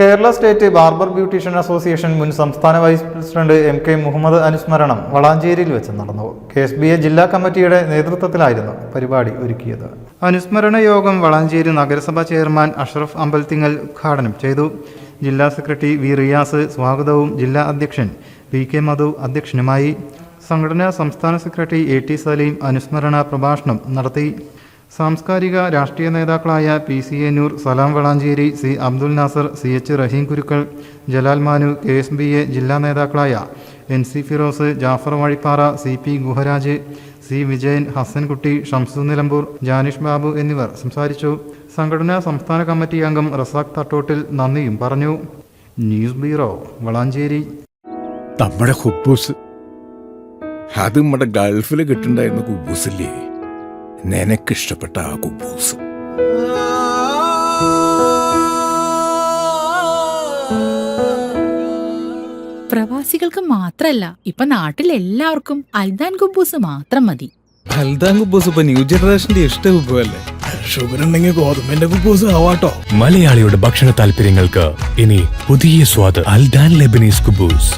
Kerala state barber beautician association മുൻ സംസ്ഥാന vice president MK Muhammad അനുസ്മരണം വളാഞ്ചേരിയിൽ വെച്ച് നടന്നു. KSBA ജില്ലാ കമ്മിറ്റിയുടെ നേതൃത്വത്തിലായിരുന്നു പരിപാടി ഒരുക്കിയത്. അനുസ്മരണ യോഗം വളാഞ്ചേരി നഗരസഭാ ചെയർമാൻ അഷ്റഫ് അമ്പലത്തിങ്ങൽ ഉദ്ഘാടനം ചെയ്തു. ജില്ലാ സെക്രട്ടറി വി റിയാസ് സ്വാഗതവും ജില്ലാ അധ്യക്ഷൻ PK മധു അധ്യക്ഷനുമായി. സംഘടനാ സംസ്ഥാന സെക്രട്ടറി AT സലീം അനുസ്മരണ പ്രഭാഷണം നടത്തി. സാംസ്കാരിക രാഷ്ട്രീയ നേതാക്കളായ PCA നൂർ, സലാം വളാഞ്ചേരി, C അബ്ദുൽ നാസർ, CH റഹീം കുരുക്കൾ, ജലാൽ മാനു, KSBA ജില്ലാ നേതാക്കളായ NC Firoz, Jafar Vazhippara, CP ഗുഹരാജ്, C Vijayan, Hasankutty, Shamsu Nilambur, Janish Babu എന്നിവർ സംസാരിച്ചു. സംഘടനാ സംസ്ഥാന കമ്മിറ്റി അംഗം റസാഖ് തട്ടോട്ടിൽ നന്ദിയും പറഞ്ഞു. News bureau, Valanchery. നമ്മുടെ കുബൂസ് അത് നമ്മുടെ ഗൾഫിൽ കിട്ടുണ്ടായിരുന്ന കുബൂസില്ലേ, നിനക്കിഷ്ടപ്പെട്ട ആ കുബൂസ്. പ്രവാസികൾക്ക് മാത്രല്ല, ഇപ്പൊ നാട്ടിൽ എല്ലാവർക്കും അൽദാൻ കുബൂസ് മാത്രം മതി. അൽദാൻ കുബൂസ് ഇപ്പൊ ന്യൂ ജനറേഷന്റെ ഇഷ്ട കുബുവല്ലേ. ഷുഗർ ഉണ്ടെങ്കിൽ ഗോതമ്പിന്റെ കുബൂസ് ആവാട്ടോ. മലയാളിയുടെ ഭക്ഷണ താല്പര്യങ്ങൾക്ക് ഇനി പുതിയ സ്വാദ്. അൽദാൻ ലെബനീസ് കുബൂസ്.